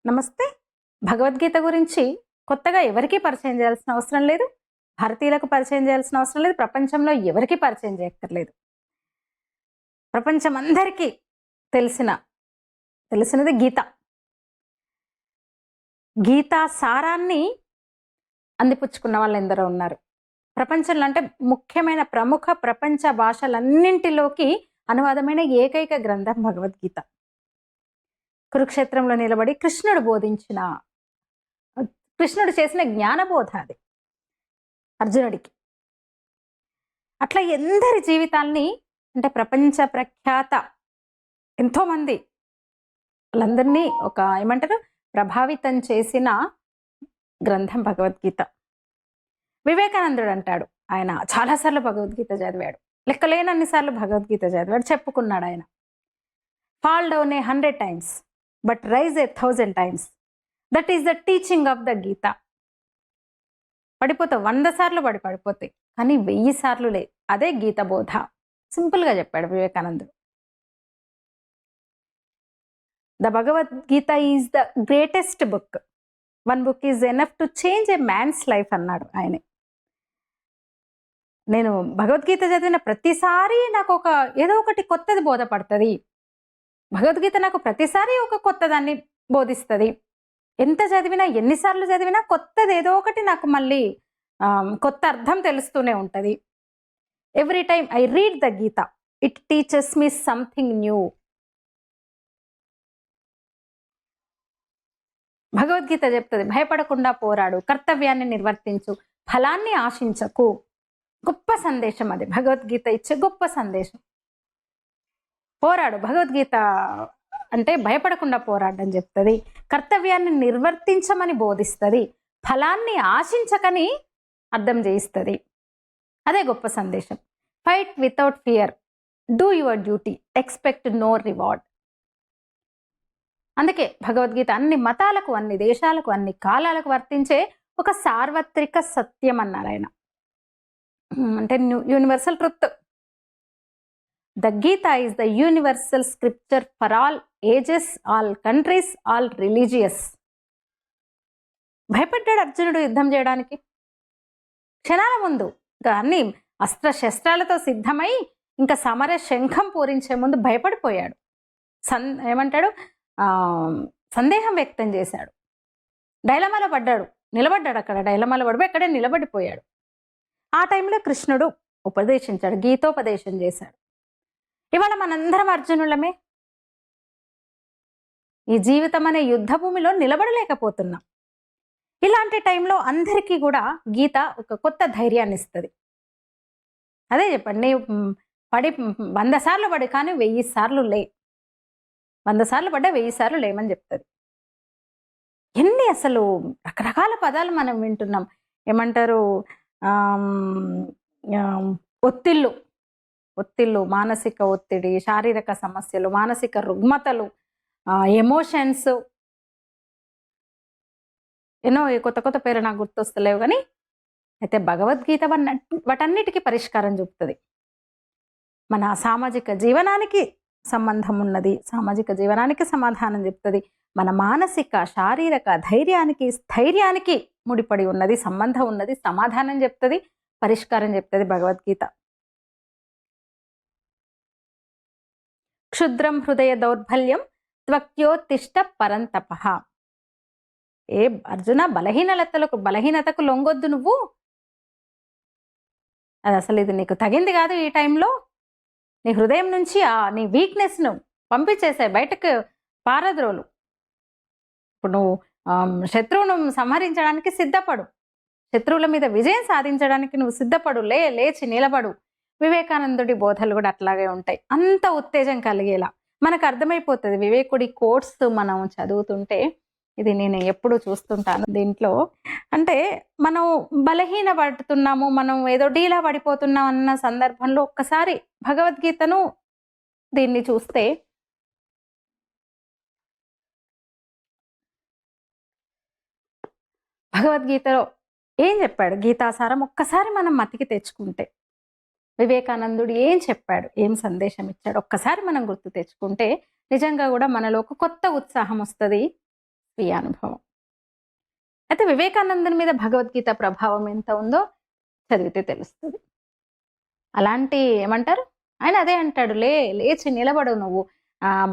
నమస్తే. భగవద్గీత గురించి కొత్తగా ఎవరికీ పరిచయం చేయాల్సిన అవసరం లేదు. భారతీయులకు పరిచయం చేయాల్సిన అవసరం లేదు. ప్రపంచంలో ఎవరికీ పరిచయం చేయక్కర్లేదు. ప్రపంచం అందరికీ తెలిసినది గీత. గీతా సారాన్ని అందిపుచ్చుకున్న వాళ్ళు ఎందరో ఉన్నారు. ప్రపంచంలో అంటే ముఖ్యమైన ప్రముఖ ప్రపంచ భాషలన్నింటిలోకి అనువాదమైన ఏకైక గ్రంథం భగవద్గీత. కురుక్షేత్రంలో నిలబడి కృష్ణుడు చేసిన జ్ఞానబోధ అది అర్జునుడికి. అట్లా ఎందరి జీవితాల్ని అంటే ప్రపంచ ప్రఖ్యాత ఎంతో మంది వాళ్ళందరినీ ప్రభావితం చేసిన గ్రంథం భగవద్గీత. వివేకానందుడు అంటాడు, ఆయన చాలాసార్లు భగవద్గీత చదివాడు, లెక్కలేనన్నిసార్లు భగవద్గీత చదివాడు, చెప్పుకున్నాడు ఆయన. Fall down 100 times but rise 1000 times. That is the teaching of the Gita. పడిపోతావు 100 సార్లు పడిపోతాయి, కానీ 1000 సార్లు లే. అదే గీత బోధ. సింపుల్గా చెప్పాడు వివేకానందుడు. The Bhagavadgita is the greatest book. 1 book is enough to change a man's life అన్నాడు ఆయనే. నేను భగవద్గీత చదివిన ప్రతిసారి నాకు ఏదో ఒకటి కొత్తది బోధపడుతుంది. భగవద్గీత నాకు ప్రతిసారి ఒక కొత్త దాన్ని బోధిస్తుంది. ఎంత చదివినా, ఎన్నిసార్లు చదివినా కొత్తది ఏదో ఒకటి నాకు మళ్ళీ కొత్త అర్థం తెలుస్తూనే ఉంటుంది. Every time I read the Gita, it teaches me something new. Bhagavad Gita చెప్తుంది, భయపడకుండా పోరాడు, కర్తవ్యాన్ని నిర్వర్తించు, ఫలాన్ని ఆశించకు. గొప్ప సందేశం అది. భగవద్గీత ఇచ్చే గొప్ప సందేశం. పోరాడు. భగవద్గీత అంటే భయపడకుండా పోరాడని చెప్తుంది, కర్తవ్యాన్ని నిర్వర్తించమని బోధిస్తుంది, ఫలాన్ని ఆశించకని అర్థం చేయిస్తుంది. అదే గొప్ప సందేశం. Fight without fear, do your duty, expect no reward. అందుకే భగవద్గీత అన్ని మతాలకు, అన్ని దేశాలకు, అన్ని కాలాలకు వర్తించే ఒక సార్వత్రిక సత్యం అన్నారు ఆయన. అంటే universal truth. The Gita is the universal scripture for all ages, all countries, all religious. భయపడ్డాడు అర్జునుడు యుద్ధం చేయడానికి. క్షణాల ముందు అన్ని అస్త్రశస్త్రాలతో సిద్ధమై ఇంకా సమర శంఖం పూరించే ముందు భయపడిపోయాడు. సందేహం వ్యక్తం చేశాడు. డైలమాలో పడ్డాడు, నిలబడ్డాడు. అక్కడ డైలమాలో పడిపోయి అక్కడే నిలబడిపోయాడు. ఆ టైంలో కృష్ణుడు ఉపదేశించాడు, గీతోపదేశం చేశాడు. ఇవాళ మనందరం అర్జునులమే. ఈ జీవితం అనే యుద్ధ భూమిలో నిలబడలేకపోతున్నాం. ఇలాంటి టైంలో అందరికీ కూడా గీత ఒక కొత్త ధైర్యాన్ని ఇస్తుంది. అదే చెప్పండి, పడి 100 సార్లు పడి కానీ 1000 సార్లు లే. 100 సార్లు పడ్డా 1000 సార్లు లేమని చెప్తుంది. ఎన్ని అసలు రకరకాల పదాలు మనం వింటున్నాం. ఏమంటారు, ఒత్తిళ్ళు, మానసిక ఒత్తిడి, శారీరక సమస్యలు, మానసిక రుగ్మతలు, ఎమోషన్స్, ఎన్నో కొత్త కొత్త పేరు నాకు గుర్తొస్తలేవు. కానీ అయితే భగవద్గీత వాటన్నిటికీ పరిష్కారం చూపుతుంది. మన సామాజిక జీవనానికి సంబంధం ఉన్నది, సామాజిక జీవనానికి సమాధానం చెప్తుంది. మన మానసిక శారీరక ధైర్యానికి, స్థైర్యానికి ముడిపడి ఉన్నది, సంబంధం ఉన్నది, సమాధానం చెప్తుంది, పరిష్కారం చెప్తుంది భగవద్గీత. క్షుద్రం హృదయ దౌర్బల్యం త్వక్యోత్తిష్ట పరంతపః. ఏ అర్జున, బలహీనతకు లొంగొద్దు నువ్వు. అది అసలు ఇది నీకు తగింది కాదు. ఈ టైంలో నీ హృదయం నుంచి నీ వీక్నెస్ను పంపించేసాయి, బయటకు పారద్రోలు. ఇప్పుడు నువ్వు శత్రువును సంహరించడానికి సిద్ధపడు, శత్రువుల మీద విజయం సాధించడానికి నువ్వు సిద్ధపడు, లేచి నిలబడు. వివేకానందుడి బోధలు కూడా అట్లాగే ఉంటాయి. అంత ఉత్తేజం కలిగేలా మనకు అర్థమైపోతుంది. వివేకుడి కోట్స్ మనం చదువుతుంటే, ఇది నేను ఎప్పుడు చూస్తుంటాను దీంట్లో. అంటే మనం బలహీన పడుతున్నాము, మనం ఏదో డీలా పడిపోతున్నాం అన్న సందర్భంలో ఒక్కసారి భగవద్గీతను దీన్ని చూస్తే భగవద్గీతలో ఏం చెప్పాడు, గీతాసారం ఒక్కసారి మనం మతికి తెచ్చుకుంటే, వివేకానందుడు ఏం చెప్పాడు, ఏం సందేశం ఇచ్చాడు, ఒక్కసారి మనం గుర్తు తెచ్చుకుంటే నిజంగా కూడా మనలో ఒక కొత్త ఉత్సాహం వస్తుంది, స్వీయ అనుభవం. అయితే వివేకానందుని మీద భగవద్గీత ప్రభావం ఎంత ఉందో చదివితే తెలుస్తుంది. అలాంటి ఏమంటారు, ఆయన అదే అంటాడు, లేచి నిలబడు నువ్వు,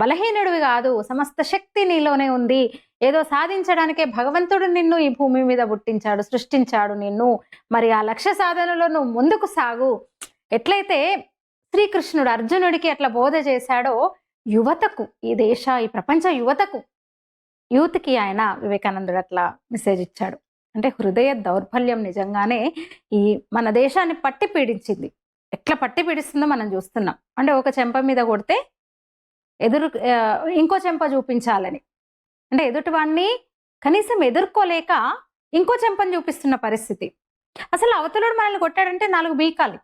బలహీనుడివి కాదు, సమస్త శక్తి నీలోనే ఉంది. ఏదో సాధించడానికే భగవంతుడు నిన్ను ఈ భూమి మీద పుట్టించాడు, సృష్టించాడు నిన్ను. మరి ఆ లక్ష్య సాధనలో నువ్వు ముందుకు సాగు. ఎట్లయితే శ్రీకృష్ణుడు అర్జునుడికి అట్లా బోధ చేశాడో యువతకు, ఈ ప్రపంచ యూత్కి ఆయన వివేకానందుడు అట్లా మెసేజ్ ఇచ్చాడు. అంటే హృదయ దౌర్బల్యం నిజంగానే ఈ మన దేశాన్ని పట్టి పీడించింది. ఎట్లా పట్టి పీడిస్తుందో మనం చూస్తున్నాం. అంటే ఒక చెంప మీద కొడితే ఇంకో చెంప చూపించాలని, అంటే ఎదుటివాడిని కనీసం ఎదుర్కోలేక ఇంకో చెంపను చూపిస్తున్న పరిస్థితి. అసలు అవతలుడు మనల్ని కొట్టాడంటే 4 బీకాలి,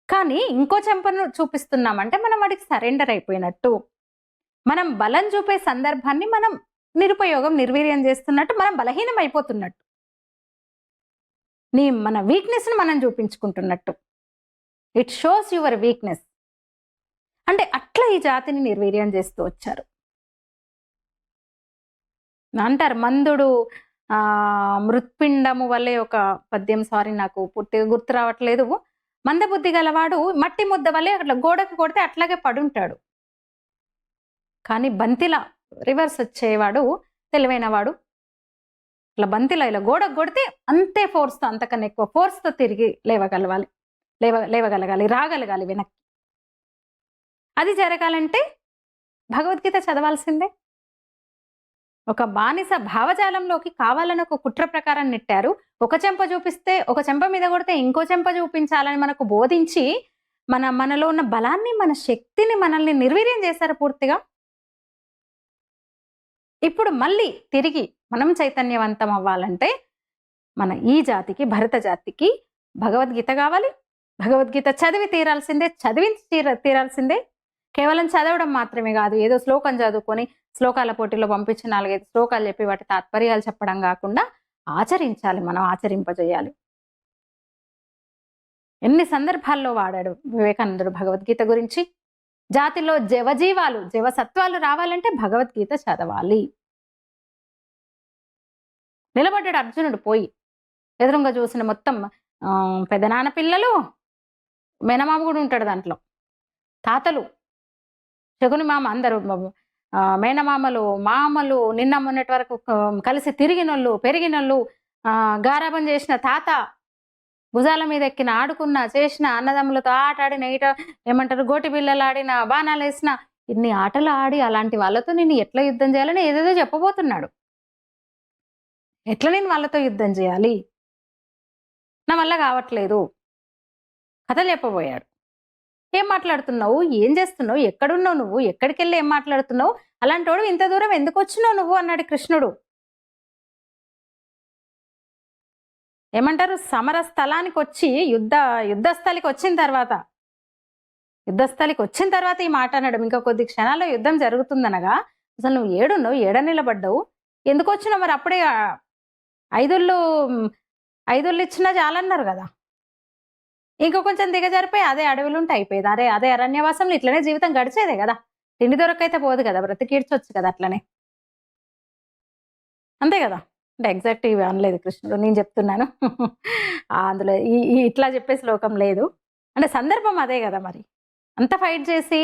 కానీ ఇంకో చెంపను చూపిస్తున్నామంటే మనం వాడికి సరెండర్ అయిపోయినట్టు. మనం బలం చూపే సందర్భాన్ని మనం నిర్వీర్యం చేస్తున్నట్టు, మనం బలహీనం అయిపోతున్నట్టు, మన వీక్నెస్ ని మనం చూపించుకుంటున్నట్టు. It shows your weakness. అంటే అట్లా ఈ జాతిని నిర్వీర్యం చేస్తూ వచ్చారు. అంటారు మందుడు మృత్పిండము వల్లే ఒక పద్యం, సారీ నాకు పూర్తిగా గుర్తు రావట్లేదు. మందబుద్ధి గలవాడు మట్టి ముద్ద వల్లే అట్లా గోడకు కొడితే అట్లాగే పడుంటాడు. కానీ బంతిలా రివర్స్ వచ్చేవాడు తెలివైన వాడు. ఇట్లా బంతిలా ఇలా గోడకు కొడితే అంతే ఫోర్స్తో, అంతకన్నా ఎక్కువ ఫోర్స్తో తిరిగి లేవగలగాలి, రాగలగాలి వెనక్కి. అది జరగాలంటే భగవద్గీత చదవాల్సిందే. ఒక బానిస భావజాలంలోకి కావాలని ఒక కుట్ర ప్రకారం నెట్టారు. ఒక చెంప చూపిస్తే, ఒక చెంప మీద కొడితే ఇంకో చెంప చూపించాలని మనకు బోధించి మనలో ఉన్న బలాన్ని, మన శక్తిని, మనల్ని నిర్వీర్యం చేశారు పూర్తిగా. ఇప్పుడు మళ్ళీ తిరిగి మనం చైతన్యవంతం అవ్వాలంటే మన ఈ జాతికి, భరత జాతికి భగవద్గీత కావాలి. భగవద్గీత చదివి తీరాల్సిందే. కేవలం చదవడం మాత్రమే కాదు, ఏదో శ్లోకం చదువుకొని శ్లోకాల పోటీలో పంపించి 4-5 శ్లోకాలు చెప్పి వాటి తాత్పర్యాలు చెప్పడం కాకుండా ఆచరించాలి, మనం ఆచరింపజేయాలి. ఎన్ని సందర్భాల్లో వాడాడు వివేకానందుడు భగవద్గీత గురించి. జాతిలో జవసత్వాలు రావాలంటే భగవద్గీత చదవాలి. నిలబడ్డాడు అర్జునుడు పోయి. ఎదురుగా చూసిన మొత్తం పెదనాన్న పిల్లలు, మేనమామ కూడా ఉంటాడు దాంట్లో, తాతలు, శకుని మామ, అందరూ మేనమామలు, మామలు, నిన్న మొన్నటి వరకు కలిసి తిరిగినోళ్ళు, పెరిగినోళ్ళు, గారాబం చేసిన తాత, భుజాల మీద ఎక్కిన, ఆడుకున్న, చేసిన, అన్నదమ్ములతో ఆటాడిన, ఏమంటారు గోటి బిళ్ళలు ఆడిన, బాణాలు వేసిన, ఇన్ని ఆటలు ఆడి అలాంటి వాళ్ళతో నేను ఎట్లా యుద్ధం చేయాలని ఏదేదో చెప్పబోతున్నాడు. ఎట్లా నేను వాళ్ళతో యుద్ధం చేయాలి, నా వల్ల కావట్లేదు, కథలు చెప్పబోయాడు. ఏం మాట్లాడుతున్నావు, ఏం చేస్తున్నావు, ఎక్కడున్నావు నువ్వు, ఎక్కడికి వెళ్ళి ఏం మాట్లాడుతున్నావు, అలాంటి వాడు ఇంత దూరం ఎందుకు వచ్చినావు నువ్వు అన్నాడు కృష్ణుడు. ఏమంటారు, సమర స్థలానికి వచ్చి యుద్ధస్థలికి వచ్చిన తర్వాత ఈ మాట అన్నాడు. ఇంకా కొద్ది క్షణాల్లో యుద్ధం జరుగుతుందనగా అసలు నువ్వు ఏడున్నావు, ఏడ నిలబడ్డావు, ఎందుకు వచ్చినావు, మరి అప్పుడే 5 ఇచ్చినా చాలన్నారు కదా, ఇంకా కొంచెం దిగజారిపోయి అదే అడవులు ఉంటే అయిపోయేది, అదే అరణ్యవాసంలో ఇట్లనే జీవితం గడిచేదే కదా, తిండి దొరకైతే పోదు కదా, బ్రతికీడ్చొచ్చు కదా, అట్లనే అంతే కదా. అంటే ఎగ్జాక్ట్ ఇవి అనలేదు కృష్ణుడు, నేను చెప్తున్నాను. అందులో ఇట్లా చెప్పే శ్లోకం లేదు. అంటే సందర్భం అదే కదా. మరి అంత ఫైట్ చేసి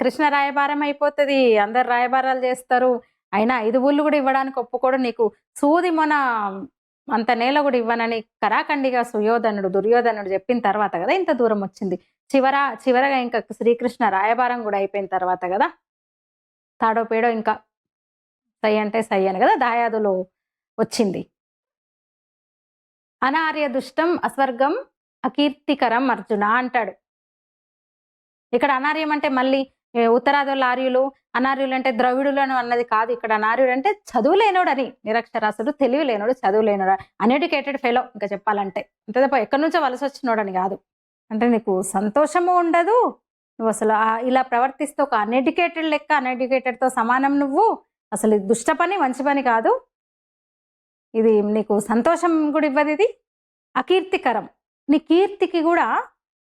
కృష్ణ రాయబారం అయిపోతుంది, అందరు రాయబారాలు చేస్తారు, అయినా 5 ఊళ్ళు కూడా ఇవ్వడానికి ఒప్పుకోడు, నీకు సూది మొన అంత నేల కూడా ఇవ్వనని కరాఖండిగా దుర్యోధనుడు చెప్పిన తర్వాత కదా ఇంత దూరం వచ్చింది. చివరగా ఇంకా శ్రీకృష్ణ రాయబారం కూడా అయిపోయిన తర్వాత కదా తాడో పేడో ఇంకా సై అంటే సై అని కదా దాయాదులు వచ్చింది. అనార్య దుష్టం అస్వర్గం అకీర్తికరం అర్జున అంటాడు. ఇక్కడ అనార్యం అంటే మళ్ళీ ఉత్తరాదుల ఆర్యులు, అనార్యులు అంటే ద్రవిడులను అన్నది కాదు. ఇక్కడ అనార్యుడు అంటే చదువు లేనోడని, నిరక్షరాసుడు, తెలివి లేనోడు, చదువు లేనోడు, అన్ఎడ్యుకేటెడ్ ఫెలో ఇంకా చెప్పాలంటే. అంతే తప్ప ఎక్కడి నుంచో వలస వచ్చినోడని కాదు. అంటే నీకు సంతోషము ఉండదు, నువ్వు అసలు ఇలా ప్రవర్తిస్తే ఒక అన్ఎడ్యుకేటెడ్ లెక్క, అన్ఎడ్యుకేటెడ్తో సమానం నువ్వు. అసలు ఇది దుష్ట పని, మంచి పని కాదు, ఇది నీకు సంతోషం కూడా ఇవ్వదు, ఇది అకీర్తికరం, నీ కీర్తికి కూడా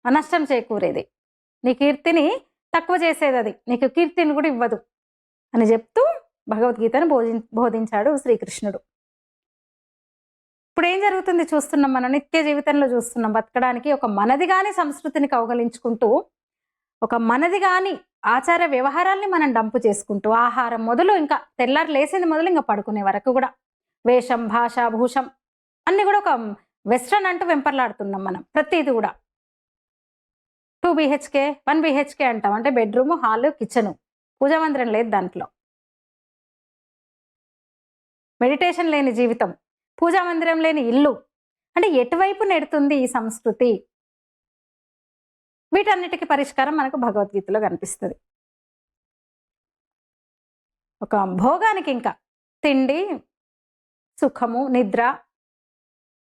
నష్టం చేకూరేది, నీ కీర్తిని తక్కువ చేసేది, అది నీకు కీర్తిని కూడా ఇవ్వదు అని చెప్తూ భగవద్గీతను బోధించాడు శ్రీకృష్ణుడు. ఇప్పుడు ఏం జరుగుతుంది చూస్తున్నాం, మన నిత్య జీవితంలో చూస్తున్నాం. బతకడానికి ఒక మనది గాని సంస్కృతిని కౌగలించుకుంటూ, ఒక మనది గాని ఆచార వ్యవహారాల్ని మనం డంపు చేసుకుంటూ, ఆహారం మొదలు ఇంకా తెల్లారు లేసింది మొదలు ఇంకా పడుకునే వరకు కూడా వేషం, భాష, భూషం అన్ని కూడా ఒక వెస్ట్రన్ అంటూ వెంపర్లాడుతున్నాం మనం. ప్రతిది కూడా 2 BHK 1 BHK అంటాం. అంటే బెడ్రూమ్, హాల్, కిచెను, పూజా మందిరం లేదు దాంట్లో. మెడిటేషన్ లేని జీవితం, పూజా మందిరం లేని ఇల్లు. అంటే ఎటువైపు నెడుతుంది ఈ సంస్కృతి? వీటన్నిటికీ పరిష్కారం మనకు భగవద్గీతలో కనిపిస్తుంది. ఒక భోగానికి ఇంకా తిండి, సుఖము, నిద్ర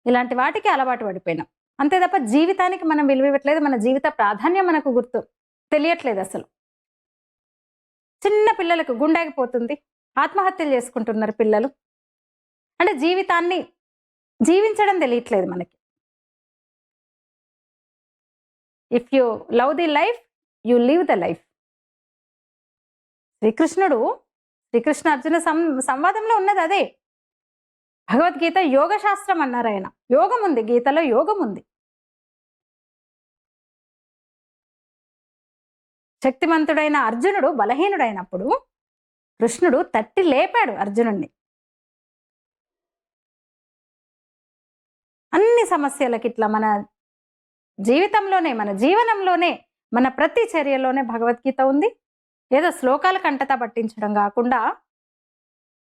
ఇలాంటి వాటికి అలవాటు పడిపోయినాం. అంతే తప్ప జీవితానికి మనం విలువ ఇవ్వట్లేదు. మన జీవిత ప్రాధాన్యం మనకు తెలియట్లేదు అసలు. చిన్న పిల్లలకు గుండెగిపోతుంది, ఆత్మహత్యలు చేసుకుంటున్నారు పిల్లలు. అంటే జీవితాన్ని జీవించడం తెలియట్లేదు మనకి. If you love the life, you live the life. Srikrishna Arjuna సంవాదంలో ఉన్నది అదే. భగవద్గీత యోగ శాస్త్రం అన్నారు ఆయన. యోగం ఉంది, గీతలో యోగం ఉంది. శక్తిమంతుడైన అర్జునుడు బలహీనుడైనప్పుడు కృష్ణుడు తట్టి లేపాడు అర్జునుడిని. అన్ని సమస్యలకి ఇట్లా మన జీవితంలోనే, మన జీవనంలోనే, మన ప్రతి చర్యలోనే భగవద్గీత ఉంది. ఏదో శ్లోకాలు కంటతా పట్టించడం కాకుండా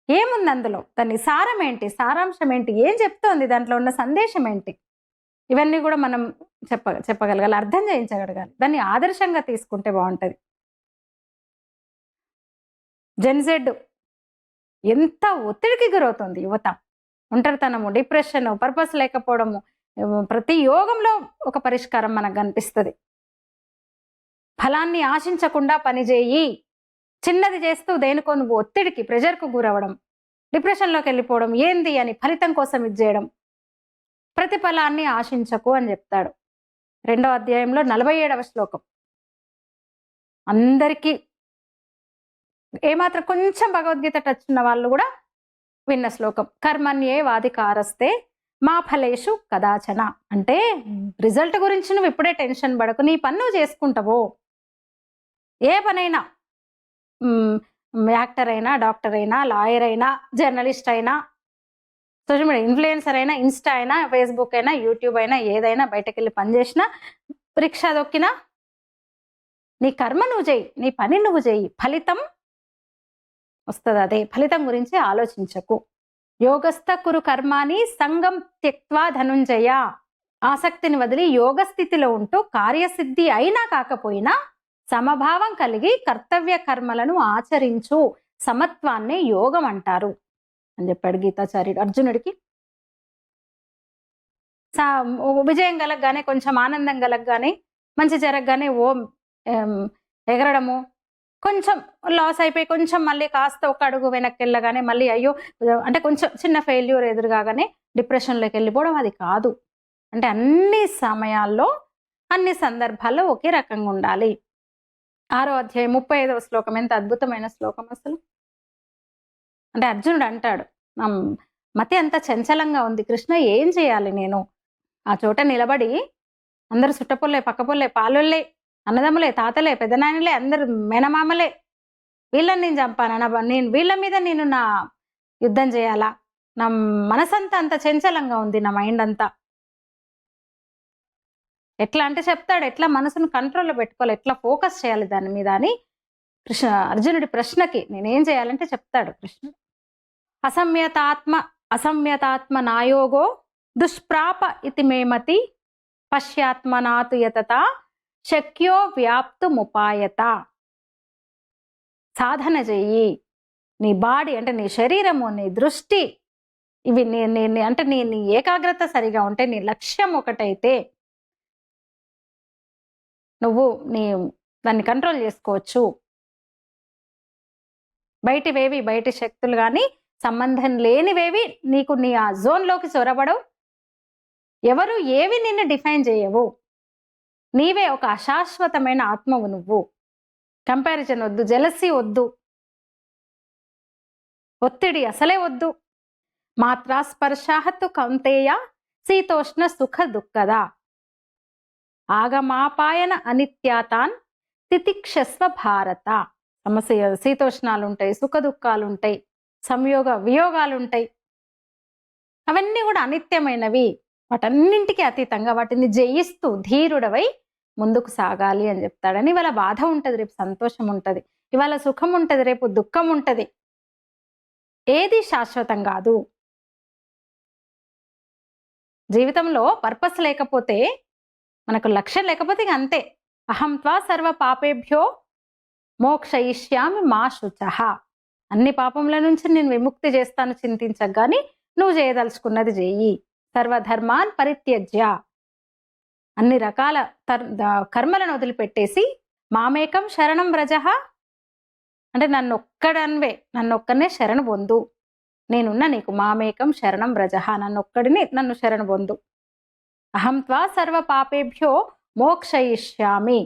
ఏముంది అందులో, దాని సారం ఏంటి, సారాంశం ఏంటి, ఏం చెప్తోంది, దాంట్లో ఉన్న సందేశం ఏంటి, ఇవన్నీ కూడా మనం చెప్పగలగాలి, అర్థం చేయించగలగాలి. దాన్ని ఆదర్శంగా తీసుకుంటే బాగుంటుంది. జెన్జెడ్ ఎంత ఒత్తిడికి గురవుతుంది యువత. ఒంటరితనము, డిప్రెషన్, పర్పస్ లేకపోవడము, ప్రతి యోగంలో ఒక పరిష్కారం మనకు కనిపిస్తుంది. ఫలాన్ని ఆశించకుండా పనిచేయి. చిన్నది చేస్తూ దేనికో నువ్వు ఒత్తిడికి, ప్రెషర్కు గురవడం, డిప్రెషన్లోకి వెళ్ళిపోవడం, ఏంది అని ఫలితం కోసం ఇది చేయడం. ప్రతిఫలాన్ని ఆశించకు అని చెప్తాడు 2వ అధ్యాయంలో 47వ శ్లోకం. అందరికీ ఏమాత్రం కొంచెం భగవద్గీత టచ్ ఉన్న వాళ్ళు కూడా విన్న శ్లోకం. కర్మణ్యే వాధికారస్తే మా ఫలేషు కదాచన. అంటే రిజల్ట్ గురించి నువ్వు ఇప్పుడే టెన్షన్ పడకు, నీ పని నువ్వు చేసుకుంటావో. ఏ పనైనా, యాక్టర్ అయినా, డాక్టర్ అయినా, లాయర్ అయినా, జర్నలిస్ట్ అయినా, సోషల్ మీడియా ఇన్ఫ్లుయెన్సర్ అయినా, ఇన్స్టా అయినా, ఫేస్బుక్ అయినా, యూట్యూబ్ అయినా, ఏదైనా బయటకు వెళ్ళి పని చేసినా, రిక్షా దొక్కినా, నీ కర్మ నువ్వు చేయి, నీ పని నువ్వు చేయి, ఫలితం వస్తుంది. అదే ఫలితం గురించి ఆలోచించకు. యోగస్థ కురు కర్మాని సంగం త్యక్వా ధనుంజయ. ఆసక్తిని వదిలి యోగ స్థితిలో ఉంటూ కార్యసిద్ధి అయినా కాకపోయినా సమభావం కలిగి కర్తవ్య కర్మలను ఆచరించు. సమత్వాన్ని యోగం అంటారు అని చెప్పాడు గీతాచార్యుడు అర్జునుడికి. విజయం కలగగానే, కొంచెం ఆనందం కలగగానే, మంచి జరగగానే ఎగరడము, కొంచెం లాస్ అయిపోయి కొంచెం మళ్ళీ కాస్త ఒక అడుగు వెనక్కి వెళ్ళగానే మళ్ళీ అయ్యో అంటే కొంచెం చిన్న ఫెయిల్యూర్ ఎదురుగానే డిప్రెషన్లోకి వెళ్ళిపోవడం, అది కాదు. అంటే అన్ని సమయాల్లో, అన్ని సందర్భాల్లో ఒకే రకంగా ఉండాలి. 6వ అధ్యాయం 35వ శ్లోకం ఎంత అద్భుతమైన శ్లోకం అసలు. అంటే అర్జునుడు అంటాడు, నా మతి అంత చంచలంగా ఉంది కృష్ణ, ఏం చేయాలి నేను? ఆ చోట నిలబడి అందరు చుట్టపొల్లే, పక్కపొల్లే, పాలొల్లే, అన్నదమ్ములే, తాతలే, పెద్దనాయనలే, అందరు మేనమామలే, వీళ్ళని నేను చంపానా? వీళ్ళ మీద నేను నా యుద్ధం చేయాలా? నా మనసంతా అంత చంచలంగా ఉంది, నా మైండ్ అంతా. ఎట్లా అంటే చెప్తాడు, ఎట్లా మనసును కంట్రోల్లో పెట్టుకోవాలి, ఎట్లా ఫోకస్ చేయాలి దాని మీద అని. అర్జునుడి ప్రశ్నకి నేనేం చేయాలంటే చెప్తాడు కృష్ణుడు. అసంయతాత్మ నాయోగో దుష్ప్రాప ఇతి మేమతి పశ్యాత్మనాతు యతత శక్యో వ్యాప్తుముపాయత. సాధన చెయ్యి. నీ బాడీ అంటే నీ శరీరము, నీ దృష్టి, ఇవి అంటే నీ ఏకాగ్రత సరిగా ఉంటే, నీ లక్ష్యం ఒకటైతే నువ్వు దాన్ని కంట్రోల్ చేసుకోవచ్చు. బయటివేవి, బయటి శక్తులు కానీ సంబంధం లేనివేవి నీకు నీ ఆ జోన్లోకి చొరబడవు. ఎవరు ఏవి నిన్ను డిఫైన్ చేయవు. నీవే ఒక అశాశ్వతమైన ఆత్మవు నువ్వు. కంపారిజన్ వద్దు, జెలసీ వద్దు. ఒత్తిడి అసలే వద్దు. మాత్రా స్పర్శాహతు కౌంతేయ శీతోష్ణ సుఖ దుఃఖద ఆగమాపాయన అనిత్యాతాన్ తితిక్షస్వ భారత. సమస్య శీతోష్ణాలు ఉంటాయి, సుఖ దుఃఖాలు ఉంటాయి, సంయోగ వియోగాలు ఉంటాయి. అవన్నీ కూడా అనిత్యమైనవి. వాటన్నింటికి అతీతంగా వాటిని జయిస్తూ ధీరుడవై ముందుకు సాగాలి అని చెప్తాడని. ఇవాళ బాధ ఉంటుంది, రేపు సంతోషం ఉంటుంది. ఇవాళ సుఖం ఉంటుంది, రేపు దుఃఖం ఉంటుంది. ఏది శాశ్వతం కాదు. జీవితంలో పర్పస్ లేకపోతే, మనకు లక్ష్యం లేకపోతే ఇక అంతే. అహం త్వా సర్వ పాపేభ్యో మోక్షయిష్యామి మా శుచః. అన్ని పాపముల నుంచి నేను విముక్తి చేస్తాను చింతించగాని నువ్వు చేయదలుచుకున్నది చెయ్యి. సర్వధర్మాన్ పరిత్యజ్య, అన్ని రకాల కర్మలను వదిలిపెట్టేసి మామేకం శరణం వ్రజః అంటే నన్నొక్కనే శరణు పొందు. నేనున్నా నీకు. మామేకం శరణం వ్రజః, నన్ను శరణు పొందు. అహం త్వా సర్వ పాపేభ్యో మోక్షయిష్యామి,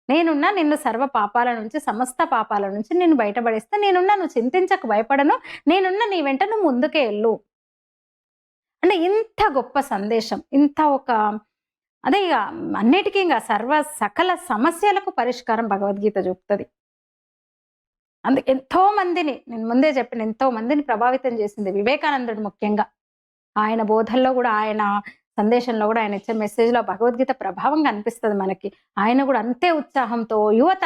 నేనున్నా నిన్ను సర్వ పాపాల నుంచి, సమస్త పాపాల నుంచి నేను బయటపడేస్తే నేనున్నా, నువ్వు చింతించకు, భయపడను, నేనున్నా, నీ వెంట నువ్వు ముందుకే వెళ్ళు. అంటే ఇంత గొప్ప సందేశం, ఇంత ఒక అదే ఇక అన్నిటికీ ఇంకా సకల సమస్యలకు పరిష్కారం భగవద్గీత చూపుతుంది. అందుకే ఎంతో మందిని, నేను ముందే చెప్పిన, ఎంతో మందిని ప్రభావితం చేసింది వివేకానందుడు. ముఖ్యంగా ఆయన బోధల్లో కూడా, ఆయన సందేశంలో కూడా, ఆయన ఇచ్చే మెసేజ్లో భగవద్గీత ప్రభావం కనిపిస్తుంది మనకి. ఆయన కూడా అంతే ఉత్సాహంతో, యువత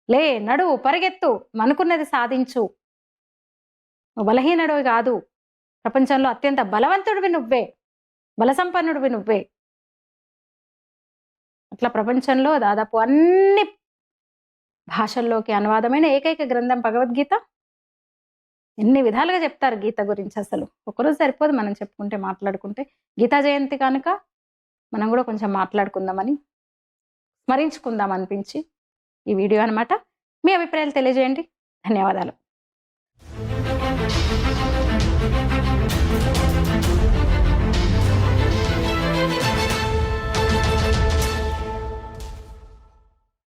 లే నడువు, పరిగెత్తు, అనుకున్నది సాధించు, నువ్వు బలహీనడివి కాదు, ప్రపంచంలో అత్యంత బలవంతుడివి నువ్వే, బలసంపన్నుడివి నువ్వే. అట్లా ప్రపంచంలో దాదాపు అన్ని భాషల్లోకి అనువాదమైన ఏకైక గ్రంథం భగవద్గీత. ఎన్ని విధాలుగా చెప్తారు గీత గురించి. అసలు ఒకరోజు సరిపోదు మనం చెప్పుకుంటే, మాట్లాడుకుంటే. గీతా జయంతి కనుక మనం కూడా కొంచెం మాట్లాడుకుందామని, స్మరించుకుందాం అనిపించి ఈ వీడియో అనమాట. మీ అభిప్రాయాలు తెలియజేయండి. ధన్యవాదాలు.